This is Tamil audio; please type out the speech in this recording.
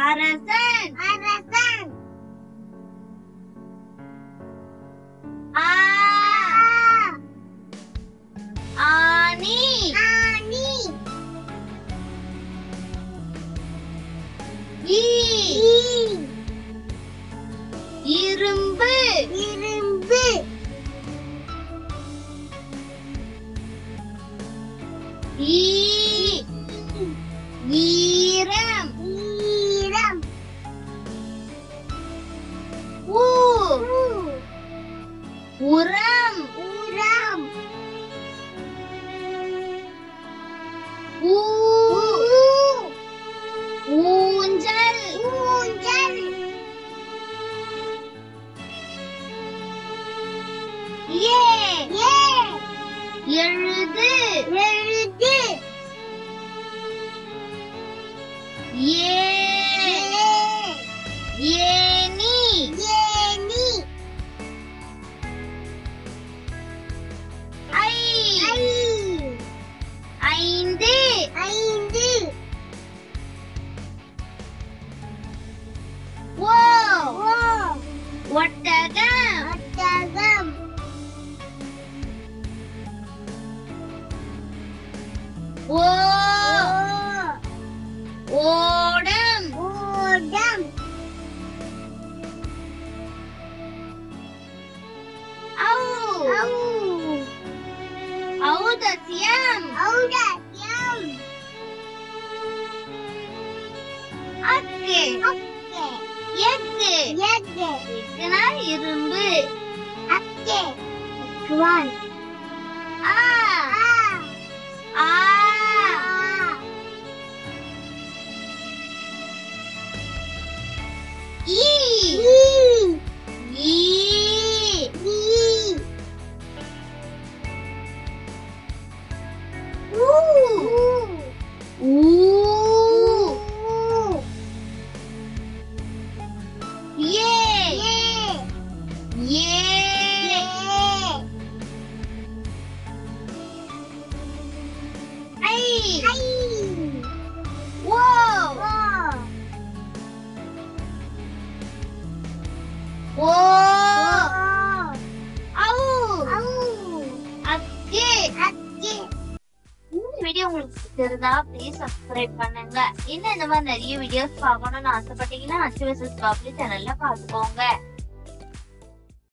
அரசன் ஆனி இரும்பு வீரம் உரம் ஊஞ்சல் எழுது ஏனி ஐந்து ஒட்டகம் ஓடம் ஔதசியம் அக்கு எக்குனா இரும்பு வீடியோ உங்களுக்கு பிடிச்சிருந்தா ப்ளீஸ் சப்ஸ்கிரைப் பண்ணுங்க. இன்னும் இந்த மாதிரி நிறைய வீடியோஸ் பார்க்கணும்னு ஆசைப்பட்டீங்கன்னா அச்சு சேனல்ல பாத்துக்கோங்க.